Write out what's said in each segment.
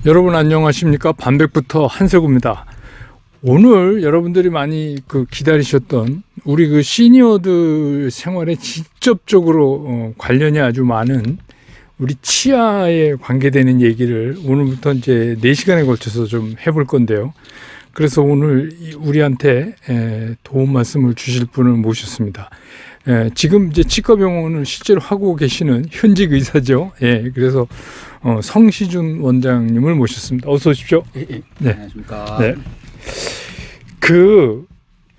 여러분 안녕하십니까? 반백부터 한세구입니다. 오늘 여러분들이 많이 기다리셨던 우리 시니어들 생활에 직접적으로 관련이 아주 많은 우리 치아에 관계되는 얘기를 오늘부터 이제 4시간에 걸쳐서 좀 해볼 건데요. 그래서 오늘 우리한테 도움 말씀을 주실 분을 모셨습니다. 지금 이제 치과병원을 실제로 하고 계시는 현직 의사죠. 그래서 성시준 원장님을 모셨습니다. 어서 오십시오. 네. 안녕하십니까. 네.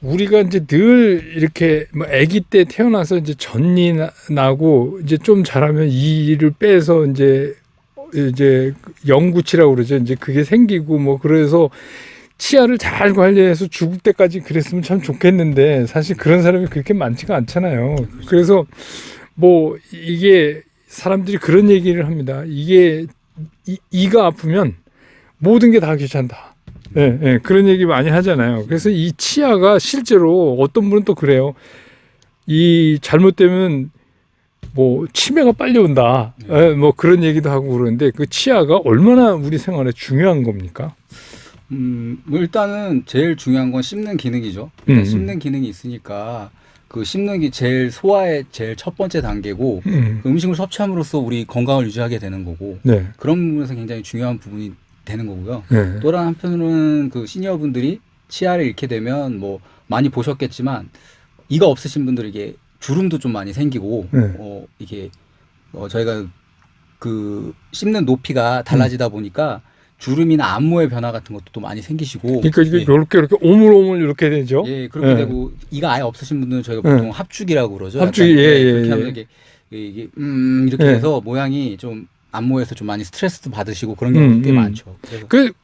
우리가 이제 늘 이렇게 아기 때 태어나서 이제 전이 나고 이제 좀 자라면 이를 빼서 이제 영구치라고 그러죠. 이제 그게 생기고 그래서 치아를 잘 관리해서 죽을 때까지 그랬으면 참 좋겠는데 사실 그런 사람이 그렇게 많지가 않잖아요. 그래서 이게 사람들이 그런 얘기를 합니다. 이게 이가 아프면 모든 게 다 귀찮다. 그런 얘기 많이 하잖아요. 그래서 이 치아가 실제로 어떤 분은 또 그래요. 이 잘못되면 치매가 빨리 온다. 그런 얘기도 하고 그러는데 그 치아가 얼마나 우리 생활에 중요한 겁니까? 일단은 제일 중요한 건 씹는 기능이죠. 씹는 기능이 있으니까 그 씹는 게 제일 소화의 제일 첫 번째 단계고 그 음식을 섭취함으로써 우리 건강을 유지하게 되는 거고 그런 부분에서 굉장히 중요한 부분이 되는 거고요. 또 다른 한편으로는 그 시니어분들이 치아를 잃게 되면 많이 보셨겠지만 이가 없으신 분들은 이게 주름도 좀 많이 생기고 이게 저희가 그 씹는 높이가 달라지다 보니까 주름이나 안모의 변화 같은 것도 또 많이 생기시고. 그러니까 이게 이렇게 오물오물 이렇게 되죠. 그렇게 되고 이가 아예 없으신 분들은 저희가 보통 합죽이라고 그러죠. 합죽이 그렇게 하면 이게 이렇게 해서 모양이 좀 안모에서 좀 많이 스트레스도 받으시고 그런 경우도 꽤 많죠.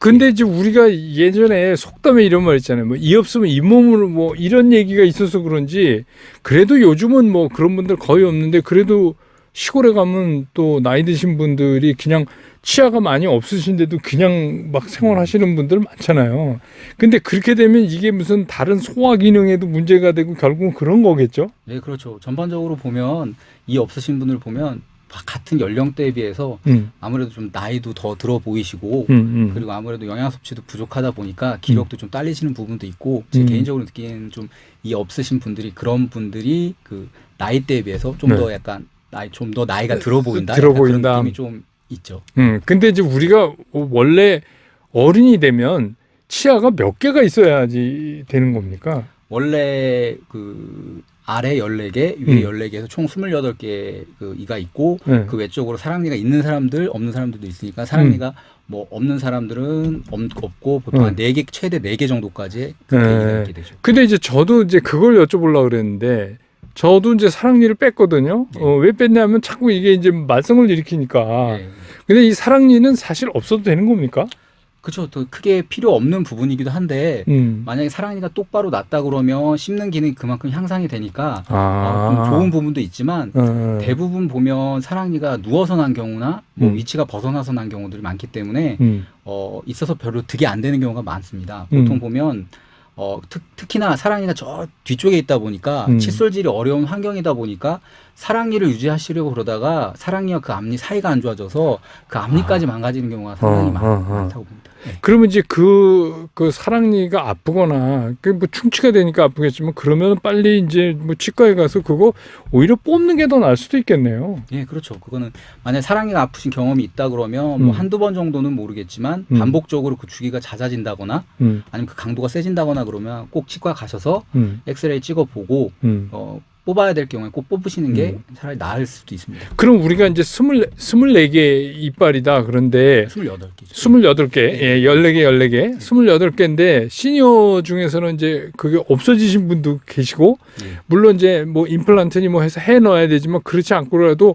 근데 이제 우리가 예전에 속담에 이런 말 있잖아요. 이 없으면 잇몸으로 이런 얘기가 있어서 그런지 그래도 요즘은 그런 분들 거의 없는데 그래도 시골에 가면 또 나이 드신 분들이 그냥 치아가 많이 없으신데도 그냥 막 생활하시는 분들 많잖아요. 근데 그렇게 되면 이게 무슨 다른 소화 기능에도 문제가 되고 결국은 그런 거겠죠? 네, 그렇죠. 전반적으로 보면 이 없으신 분을 보면 같은 연령대에 비해서 아무래도 좀 나이도 더 들어 보이시고 그리고 아무래도 영양 섭취도 부족하다 보니까 기력도 좀 딸리시는 부분도 있고 제 개인적으로 느끼는 좀 이 없으신 분들이 그런 분들이 그 나이대에 비해서 좀 더 약간 좀 더 나이가 들어 보인다. 그런 느낌이 좀 있죠. 근데 이제 우리가 원래 어른이 되면 치아가 몇 개가 있어야지 되는 겁니까? 원래 그 아래 14개, 위에 14개에서 총 28개 그 이가 있고 그 외쪽으로 사랑니가 있는 사람들, 없는 사람들도 있으니까 사랑니가 없는 사람들은 없고 보통 한 4개, 최대 4개 정도까지 이가 있게 되죠. 근데 이제 저도 이제 그걸 여쭤보려고 그랬는데 저도 이제 사랑니를 뺐거든요. 왜 뺐냐면 자꾸 이게 이제 말썽을 일으키니까. 근데 이 사랑니는 사실 없어도 되는 겁니까? 그렇죠. 더 크게 필요 없는 부분이기도 한데 만약에 사랑니가 똑바로 났다 그러면 씹는 기능이 그만큼 향상이 되니까 좀 좋은 부분도 있지만 대부분 보면 사랑니가 누워서 난 경우나 위치가 벗어나서 난 경우들이 많기 때문에 있어서 별로 득이 안 되는 경우가 많습니다. 보통 보면 특히나 사랑니가 저 뒤쪽에 있다 보니까 칫솔질이 어려운 환경이다 보니까 사랑니를 유지하시려고 그러다가 사랑니와 그 앞니 사이가 안 좋아져서 그 앞니까지 망가지는 경우가 상당히 많다고 봅니다. 그러면 이제 그 사랑니가 아프거나 충치가 되니까 아프겠지만 그러면 빨리 이제 치과에 가서 그거 오히려 뽑는 게 더 나을 수도 있겠네요. 예, 그렇죠. 그거는 만약 사랑니가 아프신 경험이 있다 그러면 한두 번 정도는 모르겠지만 반복적으로 그 주기가 잦아진다거나 아니면 그 강도가 세진다거나 그러면 꼭 치과 가셔서 엑스레이 찍어보고 뽑아야 될 경우에 꼭 뽑으시는 게 차라리 나을 수도 있습니다. 그럼 우리가 이제 24개 이빨이다. 그런데 28개죠. 28개. 14개. 28개인데 시니어 중에서는 이제 그게 없어지신 분도 계시고 물론 이제 임플란트니 해서 해 넣어야 되지만 그렇지 않고라도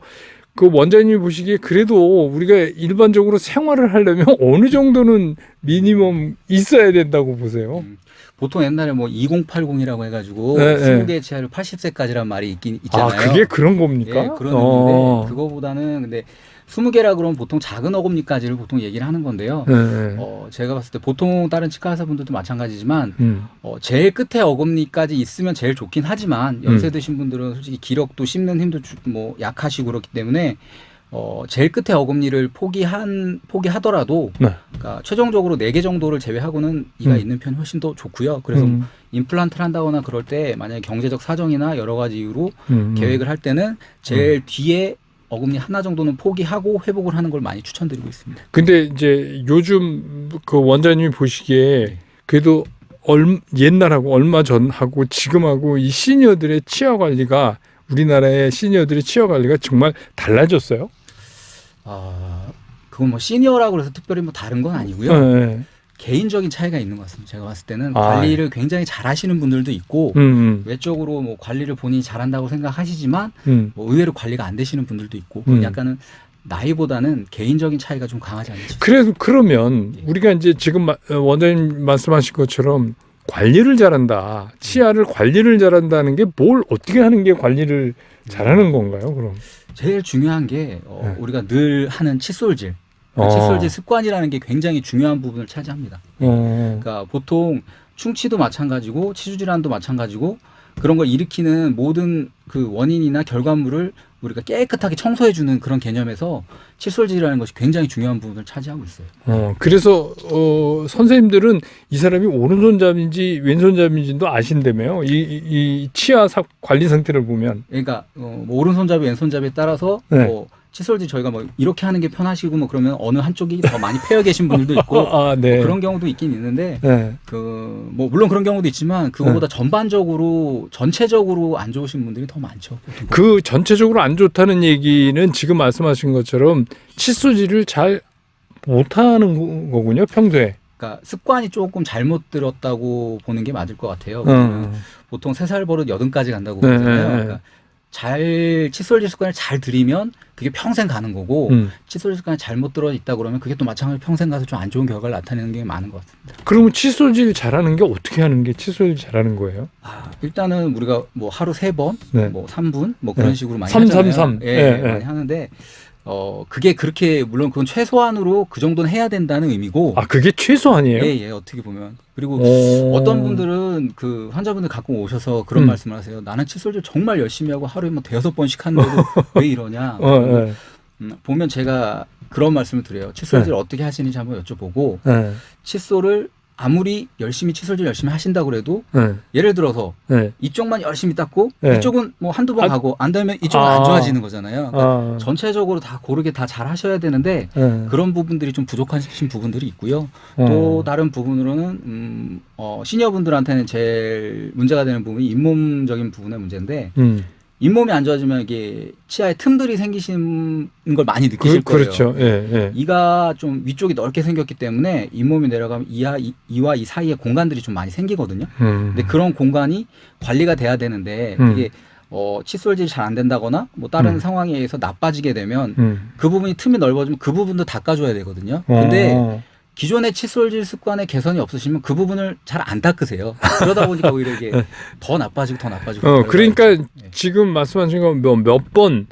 그 원장님이 보시기에 그래도 우리가 일반적으로 생활을 하려면 어느 정도는 미니멈 있어야 된다고 보세요. 보통 옛날에 2080이라고 해가지고 20개 치아를 80세까지란 말이 있잖아요. 그게 그런 겁니까? 그런 의미인데 그거보다는 근데 20개라 그러면 보통 작은 어금니까지를 보통 얘기를 하는 건데요. 제가 봤을 때 보통 다른 치과 의사분들도 마찬가지지만 제일 끝에 어금니까지 있으면 제일 좋긴 하지만 연세 드신 분들은 솔직히 기력도 씹는 힘도 약하시고 그렇기 때문에 제일 끝에 어금니를 포기하더라도 네. 그러니까 최종적으로 4개 정도를 제외하고는 이가 있는 편이 훨씬 더 좋고요. 그래서 임플란트를 한다거나 그럴 때 만약에 경제적 사정이나 여러 가지 이유로 계획을 할 때는 제일 뒤에 어금니 하나 정도는 포기하고 회복을 하는 걸 많이 추천드리고 있습니다. 근데 이제 요즘 그 원장님이 보시기에 그래도 옛날하고 얼마 전하고 지금하고 이 시니어들의 치아 관리가 우리나라의 시니어들의 치아 관리가 정말 달라졌어요? 그건 뭐 시니어라고 해서 특별히 뭐 다른 건 아니고요. 네. 개인적인 차이가 있는 것 같습니다. 제가 봤을 때는 관리를 굉장히 잘하시는 분들도 있고 외적으로 뭐 관리를 본인이 잘한다고 생각하시지만 뭐 의외로 관리가 안 되시는 분들도 있고 약간은 나이보다는 개인적인 차이가 좀 강하지 않나 싶습니다. 그래서 그러면 우리가 이제 지금 원장님 말씀하신 것처럼 관리를 잘한다, 치아를 관리를 잘한다는 게 뭘 어떻게 하는 게 관리를 잘하는 건가요? 그럼 제일 중요한 게 우리가 늘 하는 칫솔질. 칫솔질 습관이라는 게 굉장히 중요한 부분을 차지합니다. 그러니까 보통 충치도 마찬가지고 치주질환도 마찬가지고 그런 걸 일으키는 모든 그 원인이나 결과물을 우리가 깨끗하게 청소해주는 그런 개념에서 칫솔질이라는 것이 굉장히 중요한 부분을 차지하고 있어요. 그래서 선생님들은 이 사람이 오른손잡인지 왼손잡인지도 아신다며요. 이 치아 관리 상태를 보면. 그러니까 뭐 오른손잡이 왼손잡이에 따라서 네. 뭐 칫솔질 저희가 뭐 이렇게 하는 게 편하시고 뭐 그러면 어느 한쪽이 더 많이 패여 계신 분들도 있고 네. 뭐 그런 경우도 있긴 있는데 네. 뭐 물론 그런 경우도 있지만 그거보다 전반적으로 전체적으로 안 좋으신 분들이 더 많죠. 그 전체적으로 안 좋다는 얘기는 지금 말씀하신 것처럼 칫솔질을 잘 못하는 거군요, 평소에. 그러니까 습관이 조금 잘못 들었다고 보는 게 맞을 것 같아요. 보통 3살 버릇 80까지 간다고 그러잖아요. 그러니까 칫솔질 습관을 잘 들이면 그게 평생 가는 거고 칫솔질 습관이 잘못 들어 있다 그러면 그게 또 마찬가지로 평생 가서 좀 안 좋은 결과를 나타내는 게 많은 것 같습니다. 그러면 칫솔질 잘하는 게 어떻게 하는 게 칫솔질 잘하는 거예요? 일단은 우리가 뭐 하루 3번, 뭐 3분 뭐 그런 식으로 많이 333. 하잖아요. 많이 하는데 그게 그렇게 물론 그건 최소한으로 그 정도는 해야 된다는 의미고. 그게 최소한이에요? 예, 어떻게 보면. 그리고 어떤 분들은 그 환자분들 가끔 오셔서 그런 말씀을 하세요. 나는 칫솔질 정말 열심히 하고 하루에 뭐 5번씩 하는데도 왜 이러냐. 보면 제가 그런 말씀을 드려요. 칫솔질 어떻게 하시는지 한번 여쭤보고 칫솔을 아무리 칫솔질 열심히 하신다고 그래도 예를 들어서 이쪽만 열심히 닦고 이쪽은 뭐 한두 번 가고 안 되면 이쪽은 안 좋아지는 거잖아요. 그러니까 전체적으로 다 고르게 다 잘 하셔야 되는데 그런 부분들이 좀 부족하신 부분들이 있고요. 또 다른 부분으로는 시니어분들한테는 제일 문제가 되는 부분이 잇몸적인 부분의 문제인데 잇몸이 안 좋아지면 이게 치아에 틈들이 생기시는 걸 많이 느끼실 거예요. 그렇죠. 이가 좀 위쪽이 넓게 생겼기 때문에 잇몸이 내려가면 이와 이 사이에 공간들이 좀 많이 생기거든요. 근데 그런 공간이 관리가 돼야 되는데 이게 칫솔질이 잘 안 된다거나 뭐 다른 상황에 의해서 나빠지게 되면 그 부분이 틈이 넓어지면 그 부분도 닦아줘야 되거든요. 근데 기존의 칫솔질 습관의 개선이 없으시면 그 부분을 잘 안 닦으세요. 그러다 보니까 오히려 이게 더 나빠지고. 그러니까 지금 말씀하신 건 몇 번,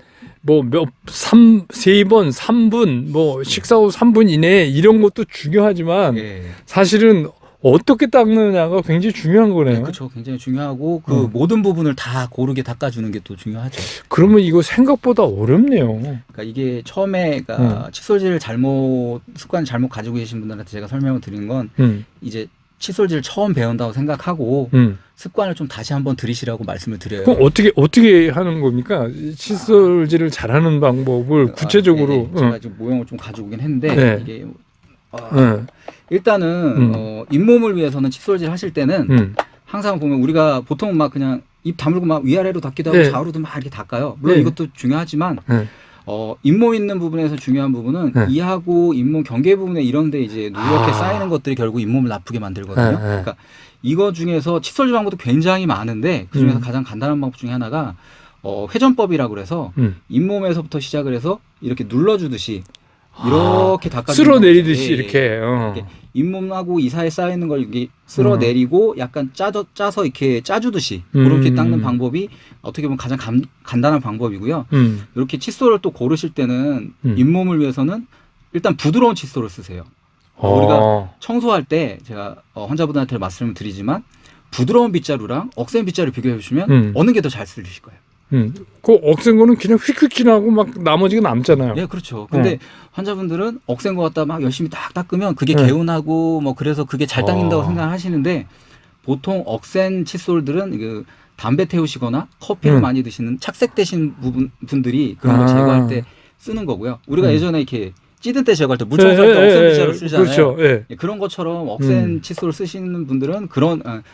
세 번, 3분, 뭐 식사 후 3분 이내에 이런 것도 중요하지만 사실은 어떻게 닦느냐가 굉장히 중요한 거네요. 그렇죠. 굉장히 중요하고 그 모든 부분을 다 고르게 닦아주는 게 또 중요하죠. 그러면 이거 생각보다 어렵네요. 그러니까 이게 처음에 칫솔질 습관 잘못 가지고 계신 분들한테 제가 설명을 드린 건 이제 칫솔질 처음 배운다고 생각하고 습관을 좀 다시 한번 들이시라고 말씀을 드려요. 그럼 어떻게 하는 겁니까? 칫솔질을 잘하는 방법을 구체적으로. 제가 지금 모형을 좀 가지고 오긴 했는데 이게 일단은 잇몸을 위해서는 칫솔질 하실 때는 항상 보면 우리가 보통 막 그냥 입 다물고 막 위아래로 닦기도 하고 좌우로도 막 이렇게 닦아요. 물론 이것도 중요하지만 잇몸 있는 부분에서 중요한 부분은 이하고 잇몸 경계 부분에 이런데 이제 누렇게 쌓이는 것들이 결국 잇몸을 나쁘게 만들거든요. 그러니까 이거 중에서 칫솔질 방법도 굉장히 많은데 그 중에서 가장 간단한 방법 중에 하나가 회전법이라고 그래서 잇몸에서부터 시작을 해서 이렇게 눌러주듯이 이렇게 닦아주는 쓸어내리듯이 이렇게. 잇몸하고 이 사이에 쌓여있는 걸 이렇게 쓸어내리고 약간 짜서 이렇게 짜주듯이 그렇게 닦는 방법이 어떻게 보면 가장 간단한 방법이고요. 이렇게 칫솔을 또 고르실 때는 잇몸을 위해서는 일단 부드러운 칫솔을 쓰세요. 우리가 청소할 때 제가 환자분들한테 말씀을 드리지만 부드러운 빗자루랑 억센 빗자루 비교해 보시면 어느 게 더 잘 쓸리실 거예요? 그 억센 거는 그냥 휙휙 지나고 막 나머지가 남잖아요. 네, 그렇죠. 근데 환자분들은 억센 거 갖다 막 열심히 딱 닦으면 그게 개운하고 뭐 그래서 그게 잘 닦는다고 생각하시는데 보통 억센 칫솔들은 그 담배 태우시거나 커피를 많이 드시는 착색되신 분들이 그런 걸 제거할 때 쓰는 거고요. 우리가 예전에 이렇게 찌든 때 제거할 때 물 청소할 때 억센 칫솔을 쓰잖아요. 그렇죠. 예. 그런 것처럼 억센 칫솔을 쓰시는 분들은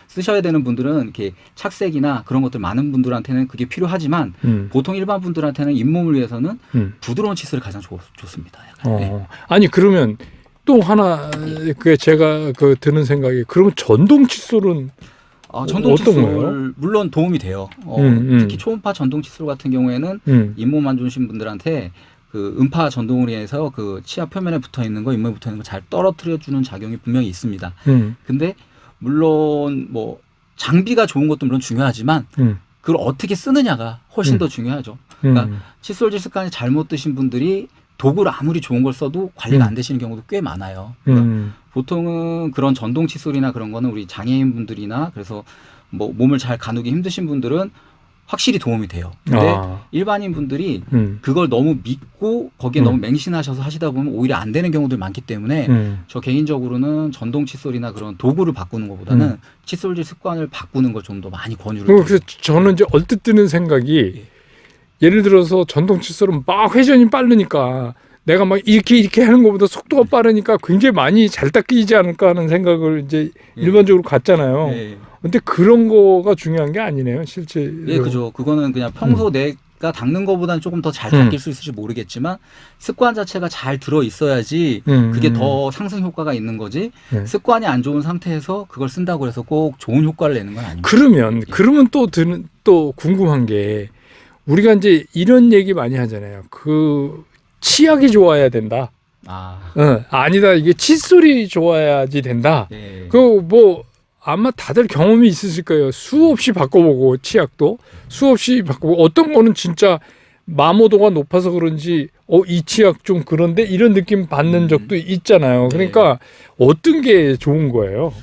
쓰셔야 되는 분들은 이렇게 착색이나 그런 것들 많은 분들한테는 그게 필요하지만 보통 일반 분들한테는 잇몸을 위해서는 부드러운 칫솔이 가장 좋습니다. 네. 아니 그러면 또 하나 그 제가 그 드는 생각이 그러면 전동 칫솔은 전동 어떤 칫솔 거예요? 물론 도움이 돼요. 특히 초음파 전동 칫솔 같은 경우에는 잇몸 안 좋으신 분들한테 그 음파 전동으로 인해서 그 치아 표면에 붙어 있는 거, 잇몸에 붙어 있는 거 잘 떨어뜨려 주는 작용이 분명히 있습니다. 근데 물론 뭐 장비가 좋은 것도 물론 중요하지만 그걸 어떻게 쓰느냐가 훨씬 더 중요하죠. 그러니까 칫솔질 습관이 잘못 드신 분들이 도구를 아무리 좋은 걸 써도 관리가 안 되시는 경우도 꽤 많아요. 그러니까 보통은 그런 전동 칫솔이나 그런 거는 우리 장애인 분들이나 그래서 뭐 몸을 잘 가누기 힘드신 분들은 확실히 도움이 돼요. 근데 일반인 분들이 그걸 너무 믿고 거기에 너무 맹신하셔서 하시다 보면 오히려 안 되는 경우들 많기 때문에 저 개인적으로는 전동 칫솔이나 그런 도구를 바꾸는 것보다는 칫솔질 습관을 바꾸는 걸 좀 더 많이 권유를 드려요. 그래서 저는 이제 얼뜻 드는 생각이 예를 들어서 전동 칫솔은 막 회전이 빠르니까 내가 막 이렇게 하는 것보다 속도가 빠르니까 굉장히 많이 잘 닦이지 않을까 하는 생각을 이제 일반적으로 갖잖아요. 근데 그런 거가 중요한 게 아니네요, 실제. 예, 그죠. 그거는 그냥 평소 내가 닦는 것보다는 조금 더 잘 닦일 수 있을지 모르겠지만 습관 자체가 잘 들어 있어야지 그게 더 상승 효과가 있는 거지. 습관이 안 좋은 상태에서 그걸 쓴다고 해서 꼭 좋은 효과를 내는 건 아닙니다. 그러면 또 궁금한 게 우리가 이제 이런 얘기 많이 하잖아요. 그 치약이 좋아야 된다. 아니다. 이게 칫솔이 좋아야지 된다. 그 뭐 아마 다들 경험이 있으실 거예요. 수없이 바꿔보고 치약도 수없이 바꿔보고 어떤 거는 진짜 마모도가 높아서 그런지 이 치약 좀 그런데 이런 느낌 받는 적도 있잖아요. 그러니까 어떤 게 좋은 거예요?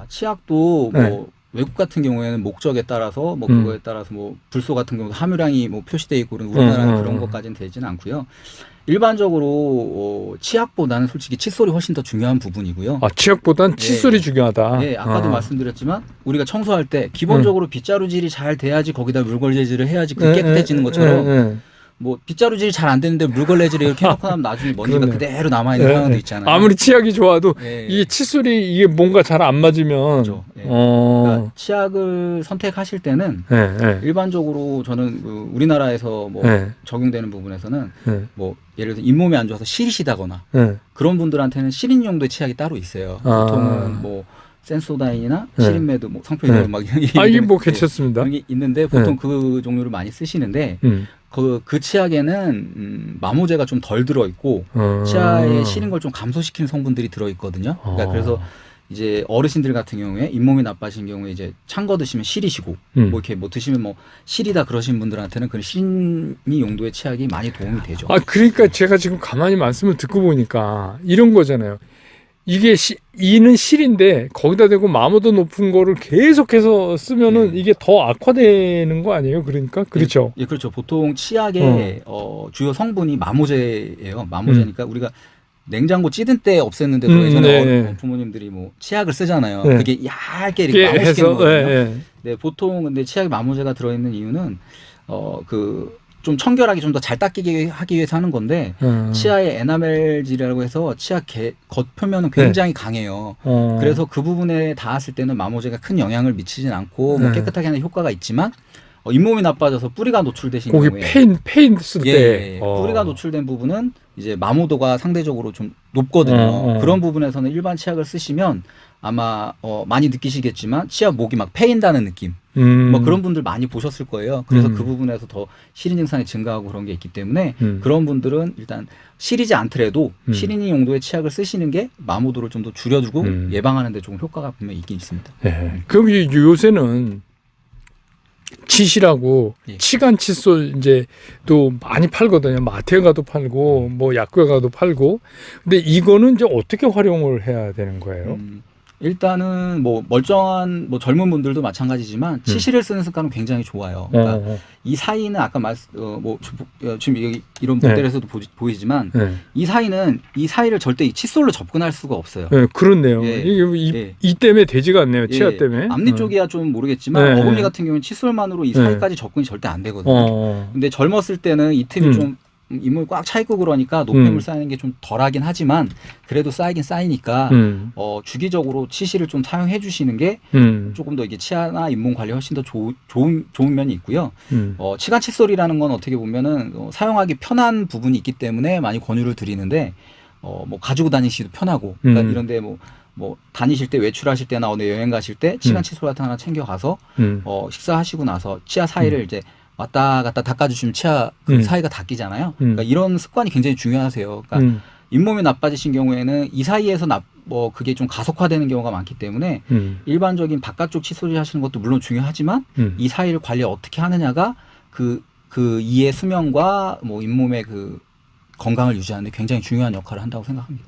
치약도 뭐 외국 같은 경우에는 목적에 따라서 뭐 그거에 따라서 뭐 불소 같은 경우도 함유량이 뭐 표시되어 있고 우리나라는 그런 것까지는 되지는 않고요. 일반적으로 치약보다는 솔직히 칫솔이 훨씬 더 중요한 부분이고요. 치약보다는 칫솔이 중요하다. 네, 아까도 말씀드렸지만 우리가 청소할 때 기본적으로 빗자루질이 잘 돼야지 거기다 물걸레질을 해야지 그게 깨끗해지는 것처럼 뭐 빗자루질이 잘 안 되는데 물걸레질을 이렇게 해놓고 나면 나중에 먼지가 그대로 남아있는 상황도 있잖아요. 아무리 치약이 좋아도 이게 칫솔이 이게 뭔가 잘 안 맞으면 그렇죠. 그러니까 치약을 선택하실 때는 일반적으로 저는 우리나라에서 뭐 적용되는 부분에서는 뭐 예를 들어서 잇몸이 안 좋아서 시리시다거나 그런 분들한테는 시린 용도의 치약이 따로 있어요. 보통은 뭐 센소다인이나 시린메드, 뭐 성표이드 막 이게 뭐 괜찮습니다. 그런 게 있는데 보통 그 종류를 많이 쓰시는데 그 치약에는 마모제가 좀 덜 들어있고 치아에 시린 걸 좀 감소시키는 성분들이 들어있거든요. 그러니까 그래서 이제 어르신들 같은 경우에 잇몸이 나빠진 경우에 이제 찬 거 드시면 시리시고 뭐 이렇게 뭐 드시면 뭐 시리다 그러신 분들한테는 그런 시린이 용도의 치약이 많이 도움이 되죠. 그러니까 제가 지금 가만히 말씀을 듣고 보니까 이런 거잖아요. 이게 이는 실인데 거기다 대고 마모도 높은 거를 계속해서 쓰면은 이게 더 악화되는 거 아니에요? 그러니까 그렇죠. 예, 그렇죠. 보통 치약의 주요 성분이 마모제예요. 마모제니까 우리가 냉장고 찌든 때 없앴는데도 예전에 부모님들이 뭐 치약을 쓰잖아요. 그게 얇게 이렇게 마모시키는 거거든요. 네, 보통 근데 치약에 마모제가 들어있는 이유는 좀 청결하게 좀 더 잘 닦이게 하기 위해서 하는 건데 치아의 에나멜질이라고 해서 치아 겉표면은 굉장히 강해요. 그래서 그 부분에 닿았을 때는 마모제가 큰 영향을 미치진 않고 뭐 깨끗하게 하는 효과가 있지만 잇몸이 나빠져서 뿌리가 노출되신 경우에 페인 쓸 때 뿌리가 노출된 부분은 이제 마모도가 상대적으로 좀 높거든요. 그런 부분에서는 일반 치약을 쓰시면 아마 많이 느끼시겠지만 치아 목이 막 패인다는 느낌 뭐 그런 분들 많이 보셨을 거예요. 그래서 그 부분에서 더 시린 증상이 증가하고 그런 게 있기 때문에 그런 분들은 일단 시리지 않더라도 시린이 용도의 치약을 쓰시는 게 마모도를 좀 더 줄여주고 예방하는 데 조금 효과가 분명히 있긴 있습니다. 그럼 요새는 칫이라고 치간 칫솔 이제 또 많이 팔거든요. 마트에 가도 팔고 뭐 약국에 가도 팔고. 근데 이거는 이제 어떻게 활용을 해야 되는 거예요? 일단은 뭐 멀쩡한 뭐 젊은 분들도 마찬가지지만 치실을 쓰는 습관은 굉장히 좋아요. 그러니까 이 사이는 아까 지금 여기 이런 모델에서도 보이지만 이 사이는 이 사이를 절대 칫솔로 접근할 수가 없어요. 네, 그렇네요. 이게 이 때문에 되지가 않네요. 치아 때문에. 앞니 쪽이야 좀 모르겠지만 어금니 같은 경우는 칫솔만으로 이 사이까지 접근이 절대 안 되거든요. 근데 젊었을 때는 이 틈이 좀 잇몸이 꽉 차 있고 그러니까 노폐물 쌓이는 게 좀 덜하긴 하지만 그래도 쌓이긴 쌓이니까 주기적으로 치실을 좀 사용해 주시는 게 조금 더 이게 치아나 잇몸 관리에 훨씬 더 좋은 면이 있고요. 치간 칫솔이라는 건 어떻게 보면은 사용하기 편한 부분이 있기 때문에 많이 권유를 드리는데 뭐 가지고 다니시기도 편하고 그러니까 이런데 뭐 다니실 때 외출하실 때나 어느 여행 가실 때 치간 칫솔 같은 거 하나 챙겨가서 식사하시고 나서 치아 사이를 이제 왔다 갔다 닦아주시면 치아 그 사이가 닦이잖아요. 그러니까 이런 습관이 굉장히 중요하세요. 그러니까 잇몸이 나빠지신 경우에는 이 사이에서 그게 좀 가속화되는 경우가 많기 때문에 일반적인 바깥쪽 칫솔이 하시는 것도 물론 중요하지만 이 사이를 관리 어떻게 하느냐가 그 이의 수명과 뭐 잇몸의 그 건강을 유지하는 데 굉장히 중요한 역할을 한다고 생각합니다.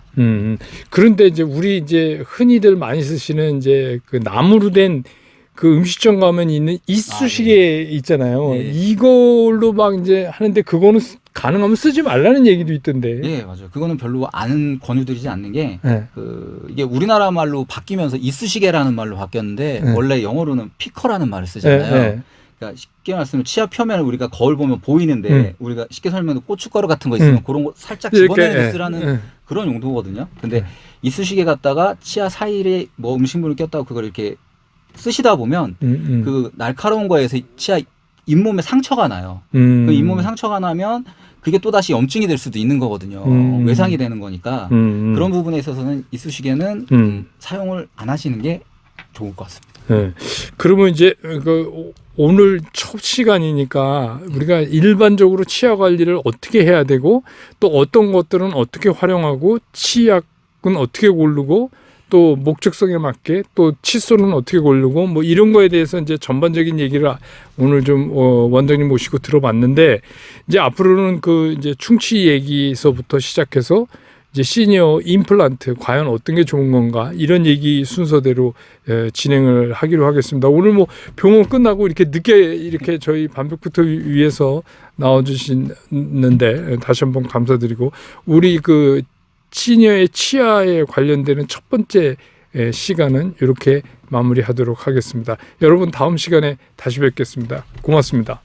그런데 이제 우리 이제 흔히들 많이 쓰시는 이제 그 나무로 된 그 음식점 가면 있는 이쑤시개 있잖아요. 이걸로 막 이제 하는데 그거는 가능하면 쓰지 말라는 얘기도 있던데. 네, 맞아요. 그거는 별로 권유드리지 않는 게 이게 우리나라 말로 바뀌면서 이쑤시개라는 말로 바뀌었는데 원래 영어로는 피커라는 말을 쓰잖아요. 그러니까 쉽게 말씀하면 치아 표면을 우리가 거울 보면 보이는데 우리가 쉽게 설명해도 고춧가루 같은 거 있으면 그런 거 살짝 집어내는 쓰라는 그런 용도거든요. 근데 이쑤시개 갖다가 치아 사이에 뭐 음식물을 꼈다고 그걸 이렇게 쓰시다 보면 그 날카로운 거에서 치아 잇몸에 상처가 나요. 그 잇몸에 상처가 나면 그게 또다시 염증이 될 수도 있는 거거든요. 외상이 되는 거니까 그런 부분에 있어서는 이쑤시개는 사용을 안 하시는 게 좋을 것 같습니다. 그러면 이제 오늘 첫 시간이니까 우리가 일반적으로 치아 관리를 어떻게 해야 되고 또 어떤 것들은 어떻게 활용하고 치약은 어떻게 고르고 또 목적성에 맞게 또 칫솔은 어떻게 고르고 뭐 이런 거에 대해서 이제 전반적인 얘기를 오늘 좀 원장님 모시고 들어봤는데 이제 앞으로는 그 이제 충치 얘기서부터 시작해서 이제 시니어 임플란트 과연 어떤 게 좋은 건가 이런 얘기 순서대로 진행을 하기로 하겠습니다. 오늘 뭐 병원 끝나고 이렇게 늦게 이렇게 저희 반벽부터 위해서 나와주시는데 다시 한번 감사드리고 우리 그 시니어의 치아에 관련되는 첫 번째 시간은 이렇게 마무리하도록 하겠습니다. 여러분 다음 시간에 다시 뵙겠습니다. 고맙습니다.